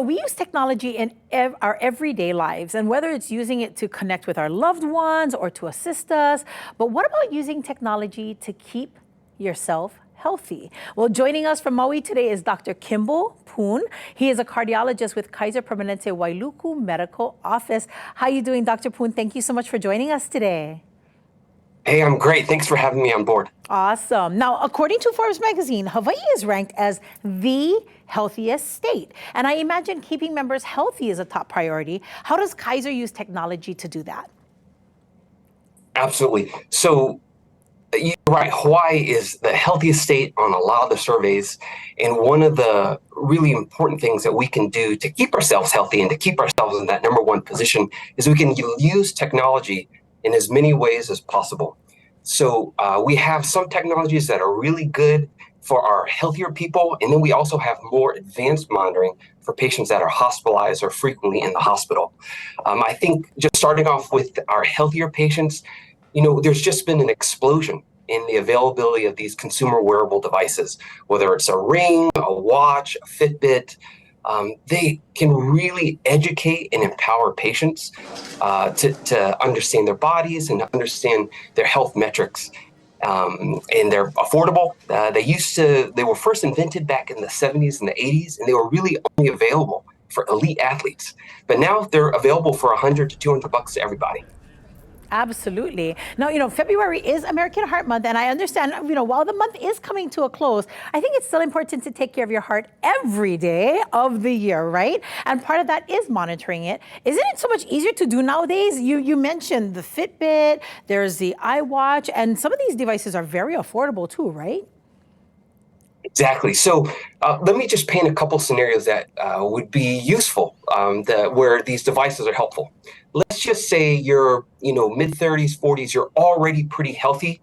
We use technology in our everyday lives, and whether it's using it to connect with our loved ones or to assist us, but what about using technology to keep yourself healthy? Well, joining us from Maui today is Dr. Kimble Poon. He is a cardiologist with Kaiser Permanente Wailuku Medical Office. How are you doing, Dr. Poon? Thank you so much for joining us today. Hey, I'm great. Thanks for having me on board. Awesome. Now, according to Forbes magazine, Hawaii is ranked as the healthiest state. And I imagine keeping members healthy is a top priority. How does Kaiser use technology to do that? Absolutely. So you're right. Hawaii is the healthiest state on a lot of the surveys. And one of the really important things that we can do to keep ourselves healthy and to keep ourselves in that number one position is we can use technology in as many ways as possible. So we have some technologies that are really good for our healthier people, and then we also have more advanced monitoring for patients that are hospitalized or frequently in the hospital. I think just starting off with our healthier patients, there's just been an explosion in the availability of these consumer wearable devices, whether it's a ring, a watch, a Fitbit. They can really educate and empower patients to understand their bodies and to understand their health metrics. And they're affordable. They were first invented back in the 70s and the 80s, and they were really only available for elite athletes. But now they're available for $100 to $200 to everybody. Absolutely. Now, February is American Heart Month, and I understand, while the month is coming to a close, I think it's still important to take care of your heart every day of the year, right? And part of that is monitoring it. Isn't it so much easier to do nowadays? You mentioned the Fitbit, there's the iWatch, and some of these devices are very affordable too, right? Exactly. So let me just paint a couple scenarios that would be useful, where these devices are helpful. Let's just say you're, mid-30s, 40s, you're already pretty healthy.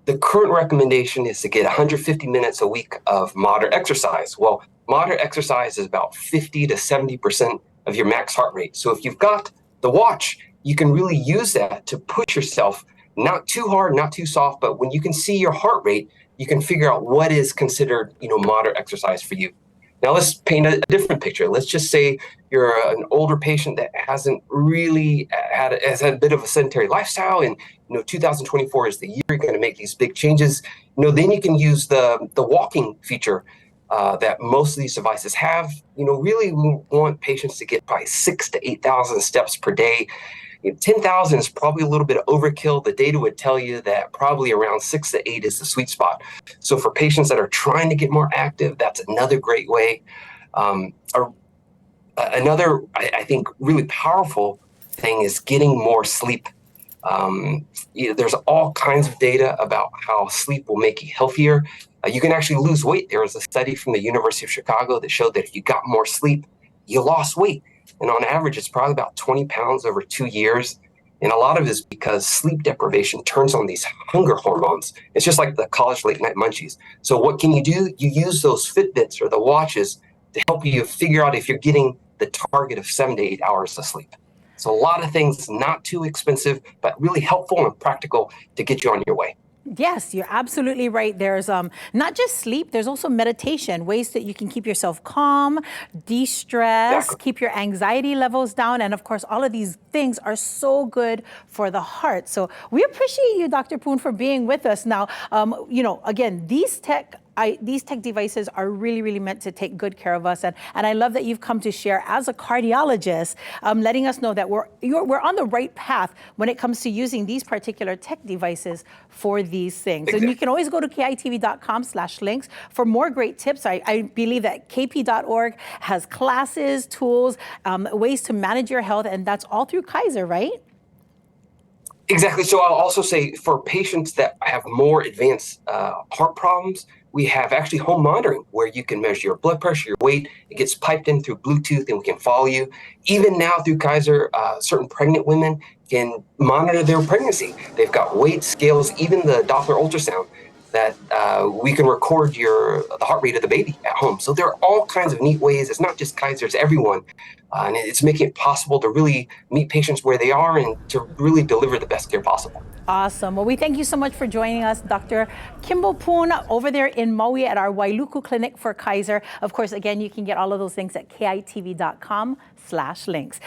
The current recommendation is to get 150 minutes a week of moderate exercise. Well, moderate exercise is about 50 to 70% of your max heart rate. So if you've got the watch, you can really use that to push yourself, not too hard, not too soft, but when you can see your heart rate, you can figure out what is considered, moderate exercise for you. Now let's paint a different picture. Let's just say you're an older patient that hasn't really has had a bit of a sedentary lifestyle, and 2024 is the year you're going to make these big changes. Then you can use the walking feature that most of these devices have. Really we want patients to get probably 6,000 to 8,000 steps per day. 10,000 is probably a little bit of overkill. The data would tell you that probably around 6 to 8 is the sweet spot. So for patients that are trying to get more active, that's another great way. Another, I think, really powerful thing is getting more sleep. There's all kinds of data about how sleep will make you healthier. You can actually lose weight. There was a study from the University of Chicago that showed that if you got more sleep, you lost weight. And on average, it's probably about 20 pounds over 2 years. And a lot of it is because sleep deprivation turns on these hunger hormones. It's just like the college late night munchies. So what can you do? You use those Fitbits or the watches to help you figure out if you're getting the target of 7 to 8 hours of sleep. So a lot of things, not too expensive, but really helpful and practical to get you on your way. Yes, you're absolutely right. There's not just sleep, there's also meditation, ways that you can keep yourself calm, de-stress, Exactly. keep your anxiety levels down. And of course, all of these things are so good for the heart. So we appreciate you, Dr. Poon, for being with us. Now, again, these tech devices are really, really meant to take good care of us. And I love that you've come to share as a cardiologist, letting us know that we're on the right path when it comes to using these particular tech devices for these things. Exactly. And you can always go to kitv.com/links for more great tips. I believe that kp.org has classes, tools, ways to manage your health, and that's all through Kaiser, right? Exactly. So I'll also say for patients that have more advanced heart problems, we have actually home monitoring where you can measure your blood pressure, your weight. It gets piped in through Bluetooth and we can follow you. Even now through Kaiser, certain pregnant women can monitor their pregnancy. They've got weight scales, even the Doppler ultrasound. that we can record the heart rate of the baby at home. So there are all kinds of neat ways. It's not just Kaiser, it's everyone. And it's making it possible to really meet patients where they are and to really deliver the best care possible. Awesome. Well, we thank you so much for joining us, Dr. Kimble Poon, over there in Maui at our Wailuku Clinic for Kaiser. Of course, again, you can get all of those things at kitv.com/links.